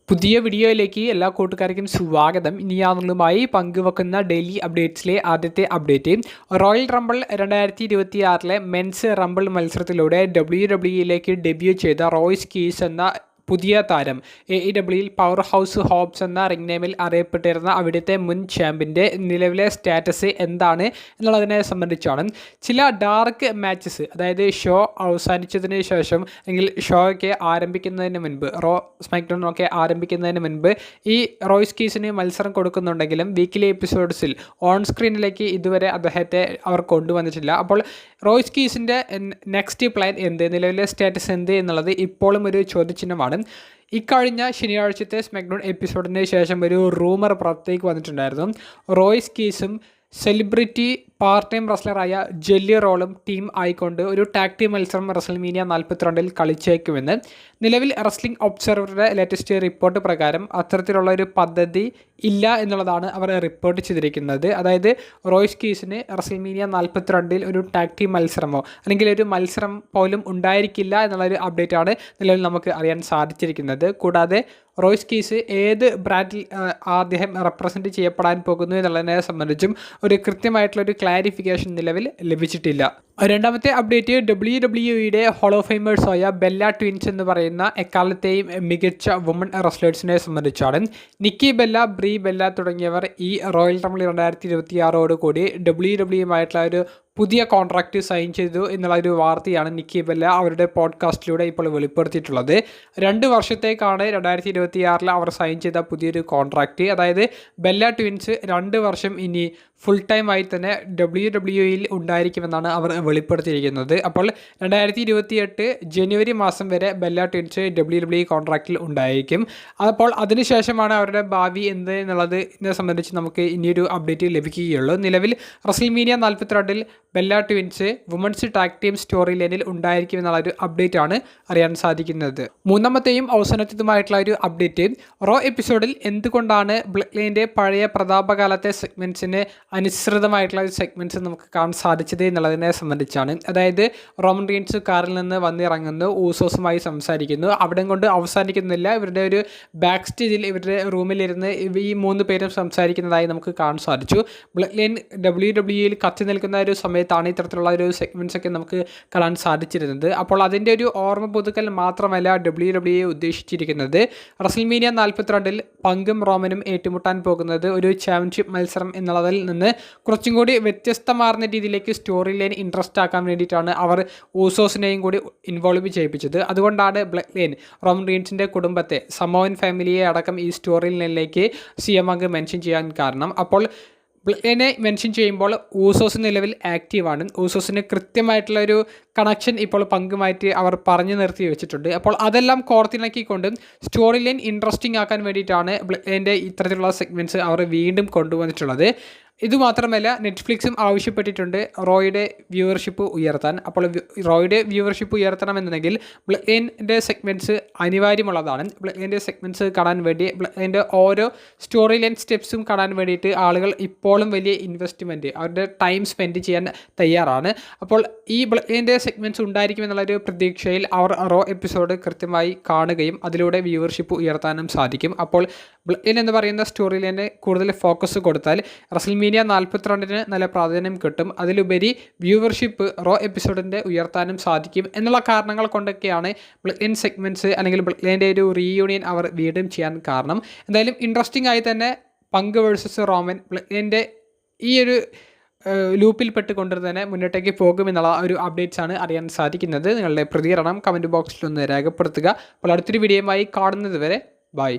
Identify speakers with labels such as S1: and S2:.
S1: പുതിയ വീഡിയോയിലേക്ക് എല്ലാ കൂട്ടുകാർക്കും സ്വാഗതം. ഇനി ഞാനുമായി പങ്കുവെക്കുന്ന ഡെയിലി അപ്ഡേറ്റ്സിലെ ആദ്യത്തെ update, royal rumble 2026 men's rumble മത്സരത്തിലൂടെ WWE ഡെബ്യൂ ചെയ്ത റോയ്സ് കീസ് എന്ന പുതിയ താരം AEWയിൽ പവർ ഹൗസ് ഹോബ്സ് എന്ന റിംഗ് നെയിമിൽ അറിയപ്പെട്ടിരുന്ന അവിടുത്തെ മുൻ ചാമ്പ്യൻ്റെ നിലവിലെ സ്റ്റാറ്റസ് എന്താണ് എന്നുള്ളതിനെ സംബന്ധിച്ചാണ്. ചില ഡാർക്ക് മാച്ചസ്, അതായത് ഷോ അവസാനിച്ചതിന് ശേഷം അല്ലെങ്കിൽ ഷോയൊക്കെ ആരംഭിക്കുന്നതിന് മുൻപ്, റോ സ്മാക്ഡൗണൊക്കെ ആരംഭിക്കുന്നതിന് മുൻപ് ഈ റോയ്സ് കീസിന് മത്സരം കൊടുക്കുന്നുണ്ടെങ്കിലും വീക്കിലി എപ്പിസോഡ്സിൽ ഓൺ സ്ക്രീനിലേക്ക് ഇതുവരെ അദ്ദേഹത്തെ അവർ കൊണ്ടുവന്നിട്ടില്ല. അപ്പോൾ റോയ്സ് കീസിൻ്റെ നെക്സ്റ്റ് പ്ലാൻ എന്ത്, നിലവിലെ സ്റ്റാറ്റസ് എന്ത് എന്നുള്ളത് ഇപ്പോഴും ഒരു ചോദ്യചിഹ്നമാണ്. ഇക്കഴിഞ്ഞ ശനിയാഴ്ചത്തെ സ്മാക്ഡൗൺ എപ്പിസോഡിന് ശേഷം ഒരു റൂമർ പുറത്തേക്ക് വന്നിട്ടുണ്ടായിരുന്നു. റോയ്സ് കീസും സെലിബ്രിറ്റി പാർട്ട് ടൈം റെസ്ലറായ ജെല്ലി റോളും ടീം ആയിക്കൊണ്ട് ഒരു ടാഗ് ടീം മത്സരം റെസ്ൽമേനിയ 42 കളിച്ചേക്കുമെന്ന്. നിലവിൽ റെസ്ലിംഗ് ഒബ്സർവറുടെ ലേറ്റസ്റ്റ് റിപ്പോർട്ട് പ്രകാരം അത്തരത്തിലുള്ള ഒരു പദ്ധതി ഇല്ല എന്നുള്ളതാണ് അവർ റിപ്പോർട്ട് ചെയ്തിരിക്കുന്നത്. അതായത് റോയ്സ് കീസിന് റെസ്ൽമേനിയ 42 ഒരു ടാഗ് ടീം മത്സരമോ അല്ലെങ്കിൽ ഒരു മത്സരം പോലും ഉണ്ടായിരിക്കില്ല എന്നുള്ളൊരു അപ്ഡേറ്റാണ് നിലവിൽ നമുക്ക് അറിയാൻ സാധിച്ചിരിക്കുന്നത്. കൂടാതെ റോയ്സ് കീസ് ഏത് ബ്രാൻഡിൽ അദ്ദേഹം റെപ്രസെൻറ്റ് ചെയ്യപ്പെടാൻ പോകുന്നു എന്നുള്ളതിനെ സംബന്ധിച്ചും ഒരു കൃത്യമായിട്ടുള്ളൊരു ക്ലാരിഫിക്കേഷൻ നിലവിൽ ലഭിച്ചിട്ടില്ല. രണ്ടാമത്തെ അപ്ഡേറ്റ്, WWEയുടെ ഹോൾ ഓഫ് ഫെയിമേഴ്സായ ബെല്ല ട്വിൻസ് എന്ന് പറയുന്ന എക്കാലത്തെയും മികച്ച വുമൺ റെസ്ലേഴ്സിനെ സംബന്ധിച്ചാണ്. നിക്കി ബെല്ല, ബ്രീ ബെല്ല തുടങ്ങിയവർ ഈ റോയൽ റംബിൾ 2026 കൂടി WWE ഒരു പുതിയ കോൺട്രാക്റ്റ് സൈൻ ചെയ്തു എന്നുള്ള ഒരു വാർത്തയാണ് നിക്കി ബെല്ല അവരുടെ പോഡ്കാസ്റ്റിലൂടെ ഇപ്പോൾ വെളിപ്പെടുത്തിയിട്ടുള്ളത്. 2 വർഷത്തേക്കാണ് 2026 അവർ സൈൻ ചെയ്ത പുതിയൊരു കോൺട്രാക്റ്റ്. അതായത് ബെല്ല ട്വിൻസ് 2 വർഷം ഇനി ഫുൾ ടൈം ആയി തന്നെ WWEയിൽ ഉണ്ടായിരിക്കുമെന്നാണ് അവർ വെളിപ്പെടുത്തിയിരിക്കുന്നത്. അപ്പോൾ 2028 ജനുവരി മാസം വരെ ബെല്ല ട്വിൻസ് WWE കോൺട്രാക്റ്റിൽ ഉണ്ടായിരിക്കും. അപ്പോൾ അതിനുശേഷമാണ് അവരുടെ ഭാവി എന്ത് എന്നുള്ളതിനെ സംബന്ധിച്ച് നമുക്ക് ഇനിയൊരു അപ്ഡേറ്റ് ലഭിക്കുകയുള്ളൂ. നിലവിൽ WrestleMania 42 Bella Twins women's tag team story ലൈനിൽ ഉണ്ടായിരിക്കുമെന്നുള്ള ഒരു അപ്ഡേറ്റ് ആണ് അറിയാൻ സാധിക്കുന്നത്. മൂന്നാമത്തെയും അവസാനത്തേതുമായിട്ടുള്ള ഒരു അപ്ഡേറ്റ്, റോ എപ്പിസോഡിൽ എന്തുകൊണ്ടാണ് ബ്ലഡ് ലൈൻ്റെ പഴയ പ്രതാപകാലത്തെ സെഗ്മെൻറ്റ്സിന് അനുസൃതമായിട്ടുള്ള ഒരു സെഗ്മെൻറ്റ്സ് നമുക്ക് കാണാൻ സാധിച്ചത് എന്നുള്ളതിനെ സംബന്ധിച്ചാണ്. അതായത് റോമൻ റീൻസ് കാറിൽ നിന്ന് വന്നിറങ്ങുന്നു, ഊസോസുമായി സംസാരിക്കുന്നു, അവിടെ കൊണ്ട് അവസാനിക്കുന്നില്ല. ഇവരുടെ ഒരു ബാക്ക് സ്റ്റേജിൽ ഇവരുടെ റൂമിലിരുന്ന് ഈ 3 പേരും സംസാരിക്കുന്നതായി നമുക്ക് കാണാൻ സാധിച്ചു. ബ്ലഡ് ലൈൻ WWEയിൽ കത്തി നിൽക്കുന്ന ഒരു സമയത്താണ് ഇത്തരത്തിലുള്ള ഒരു സെഗ്മെൻറ്റ്സ് ഒക്കെ നമുക്ക് കാണാൻ സാധിച്ചിരുന്നത്. അപ്പോൾ അതിൻ്റെ ഒരു ഓർമ്മ പുതുക്കൽ മാത്രമല്ല WWE ഉദ്ദേശിച്ചിരിക്കുന്നത്. റെസ്ൽമേനിയ 42 പങ്കും റോമനും ഏറ്റുമുട്ടാൻ പോകുന്നത് ഒരു ചാമ്പ്യൻഷിപ്പ് മത്സരം എന്നുള്ളതിൽ നിന്ന് കുറച്ചും കൂടി വ്യത്യസ്തമാർന്ന രീതിയിലേക്ക് സ്റ്റോറി ലൈൻ ഇൻട്രസ്റ്റ് ആക്കാൻ വേണ്ടിയിട്ടാണ് അവർ ഊസോസിനെയും കൂടി ഇൻവോൾവ് ചെയ്യിപ്പിച്ചത്. അതുകൊണ്ടാണ് ബ്ലഡ് ലൈൻ റോമൻ റീൻസിൻ്റെ കുടുംബത്തെ, സമോൻ ഫാമിലിയെ അടക്കം ഈ സ്റ്റോറി ലൈനിലേക്ക് CM അങ്ങ് മെൻഷൻ ചെയ്യാൻ കാരണം. അപ്പോൾ ബ്ലഡിനെ മെൻഷൻ ചെയ്യുമ്പോൾ ഊസോസ് നിലവിൽ ആക്റ്റീവാണ്. ഊസോസിന് കൃത്യമായിട്ടുള്ളൊരു കണക്ഷൻ ഇപ്പോൾ പങ്കുമായിട്ട് അവർ പറഞ്ഞു നിർത്തി വെച്ചിട്ടുണ്ട്. അപ്പോൾ അതെല്ലാം കോർത്തിണക്കിക്കൊണ്ട് സ്റ്റോറി ലൈൻ ഇൻട്രസ്റ്റിംഗ് ആക്കാൻ വേണ്ടിയിട്ടാണ് ബ്ലഡിൻ്റെ ഇത്തരത്തിലുള്ള സെഗ്മെൻറ്റ്സ് അവർ വീണ്ടും കൊണ്ടുവന്നിട്ടുള്ളത്. ഇതുമാത്രമല്ല, നെറ്റ്ഫ്ലിക്സും ആവശ്യപ്പെട്ടിട്ടുണ്ട് റോയുടെ വ്യൂവർഷിപ്പ് ഉയർത്താൻ. അപ്പോൾ റോയുടെ വ്യൂവർഷിപ്പ് ഉയർത്തണമെന്നുണ്ടെങ്കിൽ ബ്ലഡ് ലൈൻ്റെ സെഗ്മെൻറ്റ്സ് അനിവാര്യമുള്ളതാണ്. ബ്ലഡ് ലൈൻ്റെ സെഗ്മെൻറ്റ്സ് കാണാൻ വേണ്ടി, ബ്ലഡ് ലൈൻ്റെ ഓരോ സ്റ്റോറി ലൈൻ സ്റ്റെപ്സും കാണാൻ വേണ്ടിയിട്ട് ആളുകൾ ഇപ്പോഴും വലിയ ഇൻവെസ്റ്റ്മെൻറ്റ്, അവരുടെ ടൈം സ്പെൻഡ് ചെയ്യാൻ തയ്യാറാണ്. അപ്പോൾ ഈ ബ്ലഡ് ലൈൻ്റെ സെഗ്മെൻറ്റ്സ് ഉണ്ടായിരിക്കുമെന്നുള്ളൊരു പ്രതീക്ഷയിൽ അവർ റോ എപ്പിസോഡ് കൃത്യമായി കാണുകയും അതിലൂടെ വ്യൂവർഷിപ്പ് ഉയർത്താനും സാധിക്കും. അപ്പോൾ ബ്ലഡ് ലൈൻ എന്ന് പറയുന്ന സ്റ്റോറി ലൈന് കൂടുതൽ ഫോക്കസ് കൊടുത്താൽ റെസ്ൽമേനിയ 42 നല്ല പ്രാധാന്യം കിട്ടും. അതിലുപരി വ്യൂവർഷിപ്പ് റോ എപ്പിസോഡിൻ്റെ ഉയർത്താനും സാധിക്കും എന്നുള്ള കാരണങ്ങൾ കൊണ്ടൊക്കെയാണ് ബ്ലഡ് ലൈൻ സെഗ്മെൻറ്റ്സ് അല്ലെങ്കിൽ ബ്ലഡ് ലൈൻ്റെ ഒരു റീയൂണിയൻ അവർ വീണ്ടും ചെയ്യാൻ കാരണം. എന്തായാലും ഇൻട്രസ്റ്റിംഗ് ആയി തന്നെ പങ്ക് വേഴ്സസ് റോമൻ ബ്ലഡ് ലൈൻ്റെ ഈ ഒരു ലൂപ്പിൽ പെട്ടുകൊണ്ട് തന്നെ മുന്നോട്ടേക്ക് പോകുമെന്നുള്ള ഒരു അപ്ഡേറ്റ്സ് ആണ് അറിയാൻ സാധിക്കുന്നത്. നിങ്ങളുടെ പ്രതികരണം കമൻറ്റ് ബോക്സിൽ ഒന്ന് രേഖപ്പെടുത്തുക. അപ്പോൾ അടുത്തൊരു വീഡിയോയുമായി കാണുന്നത് വരെ ബൈ.